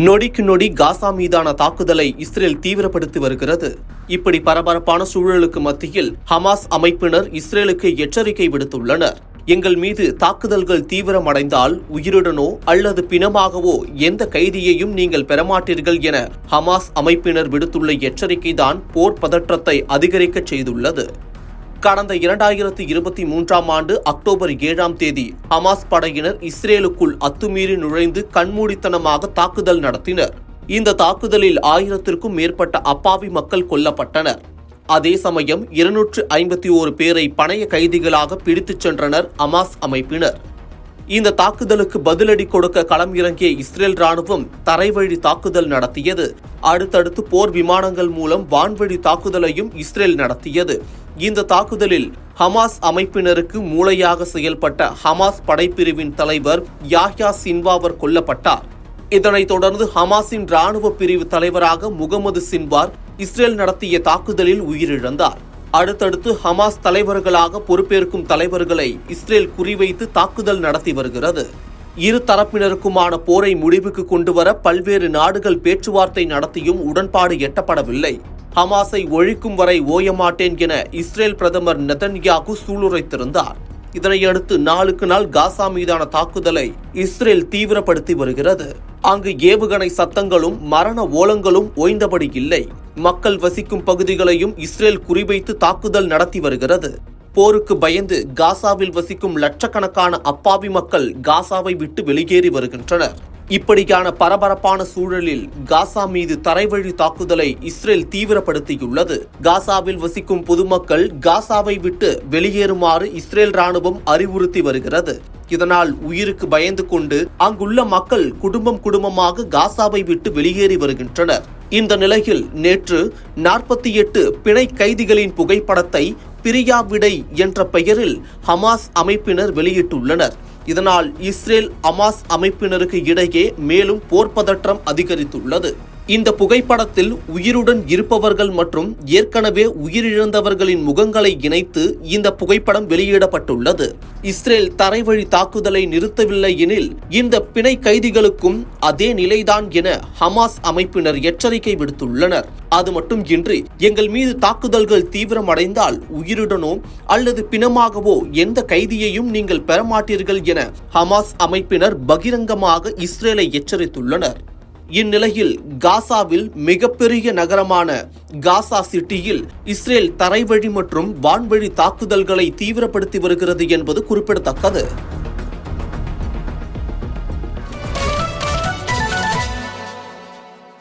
நொடிக்கு நொடி காசா மீதான தாக்குதலை இஸ்ரேல் தீவிரப்படுத்தி வருகிறது. இப்படி பரபரப்பான சூழலுக்கு மத்தியில் ஹமாஸ் அமைப்பினர் இஸ்ரேலுக்கு எச்சரிக்கை விடுத்துள்ளனர். எங்கள் மீது தாக்குதல்கள் தீவிரமடைந்தால் உயிருடனோ அல்லது பிணமாகவோ எந்த கைதியையும் நீங்கள் பெறமாட்டீர்கள் என ஹமாஸ் அமைப்பினர் விடுத்துள்ள எச்சரிக்கைதான் போர் பதற்றத்தை அதிகரிக்க செய்துள்ளது. கடந்த 2023ஆம் ஆண்டு அக்டோபர் 7ஆம் தேதி ஹமாஸ் படையினர் இஸ்ரேலுக்குள் அத்துமீறி நுழைந்து கண்மூடித்தனமாக தாக்குதல் நடத்தினர். இந்த தாக்குதலில் 1000க்கும் மேற்பட்ட அப்பாவி மக்கள் கொல்லப்பட்டனர். அதே சமயம் 251 பேரை பணைய கைதிகளாக பிடித்துச் சென்றனர் ஹமாஸ் அமைப்பினர். இந்த தாக்குதலுக்கு பதிலடி கொடுக்க களம் இறங்கிய இஸ்ரேல் ராணுவம் தரைவழி தாக்குதல் நடத்தியது. அடுத்தடுத்து போர் விமானங்கள் மூலம் வான்வழி தாக்குதலையும் இஸ்ரேல் நடத்தியது. இந்த தாக்குதலில் ஹமாஸ் அமைப்பினருக்கு மூளையாக செயல்பட்ட ஹமாஸ் படைப்பிரிவின் தலைவர் யாஹ்யா சின்வார் கொல்லப்பட்டார். இதனைத் தொடர்ந்து ஹமாஸின் ராணுவ பிரிவு தலைவராக முகமது சின்வார் இஸ்ரேல் நடத்திய தாக்குதலில் உயிரிழந்தார். அடுத்தடுத்து ஹமாஸ் தலைவர்களாக பொறுப்பேற்கும் தலைவர்களை இஸ்ரேல் குறிவைத்து தாக்குதல் நடத்தி வருகிறது. இரு தரப்பினருக்குமான போரை முடிவுக்கு கொண்டுவர பல்வேறு நாடுகள் பேச்சுவார்த்தை நடத்தியும் உடன்பாடு எட்டப்படவில்லை. ஹமாஸை ஒழிக்கும் வரை ஓயமாட்டேன் என இஸ்ரேல் பிரதமர் நெதன்யாகு சூளுரைத்திருந்தார். இதனையடுத்து நாளுக்கு நாள் காசா மீதான தாக்குதலை இஸ்ரேல் தீவிரப்படுத்தி வருகிறது. அங்கு ஏவுகணை சத்தங்களும் மரண ஓலங்களும் ஓய்ந்தபடி இல்லை. மக்கள் வசிக்கும் பகுதிகளையும் இஸ்ரேல் குறிவைத்து தாக்குதல் நடத்தி வருகிறது. போருக்கு பயந்து காசாவில் வசிக்கும் லட்சக்கணக்கான அப்பாவி மக்கள் காசாவை விட்டு வெளியேறி வருகின்றனர். இப்படியான பரபரப்பான சூழலில் காசா மீது தரைவழி தாக்குதலை இஸ்ரேல் தீவிரப்படுத்தியுள்ளது. காசாவில் வசிக்கும் பொதுமக்கள் காசாவை விட்டு வெளியேறுமாறு இஸ்ரேல் ராணுவம் அறிவுறுத்தி வருகிறது. இதனால் உயிருக்கு பயந்து கொண்டு அங்குள்ள மக்கள் குடும்பமாக காசாவை விட்டு வெளியேறி வருகின்றனர். இந்த நிலையில் நேற்று 48 பிணை கைதிகளின் புகைப்படத்தை பிரியா விடை என்ற பெயரில் ஹமாஸ் அமைப்பினர் வெளியிட்டுள்ளனர். இதனால் இஸ்ரேல் ஹமாஸ் அமைப்பினருக்கு இடையே மேலும் போர் பதற்றம் அதிகரித்துள்ளது. இந்த புகைப்படத்தில் உயிருடன் இருப்பவர்கள் மற்றும் ஏற்கனவே உயிரிழந்தவர்களின் முகங்களை இணைத்து இந்த புகைப்படம் வெளியிடப்பட்டுள்ளது. இஸ்ரேல் தரைவழி தாக்குதலை நிறுத்தவில்லை எனில் இந்த பிணை கைதிகளுக்கும் அதே நிலைதான் என ஹமாஸ் அமைப்பினர் எச்சரிக்கை விடுத்துள்ளனர். அது மட்டுமின்றி எங்கள் மீது தாக்குதல்கள் தீவிரமடைந்தால் உயிருடனோ அல்லது பிணமாகவோ எந்த கைதியையும் நீங்கள் பெறமாட்டீர்கள் என ஹமாஸ் அமைப்பினர் பகிரங்கமாக இஸ்ரேலை எச்சரித்துள்ளனர். இந்நிலையில் காசாவில் மிகப்பெரிய நகரமான காசா சிட்டியில் இஸ்ரேல் தரைவழி மற்றும் வான்வழி தாக்குதல்களை தீவிரப்படுத்தி வருகிறது என்பது குறிப்பிடத்தக்கது.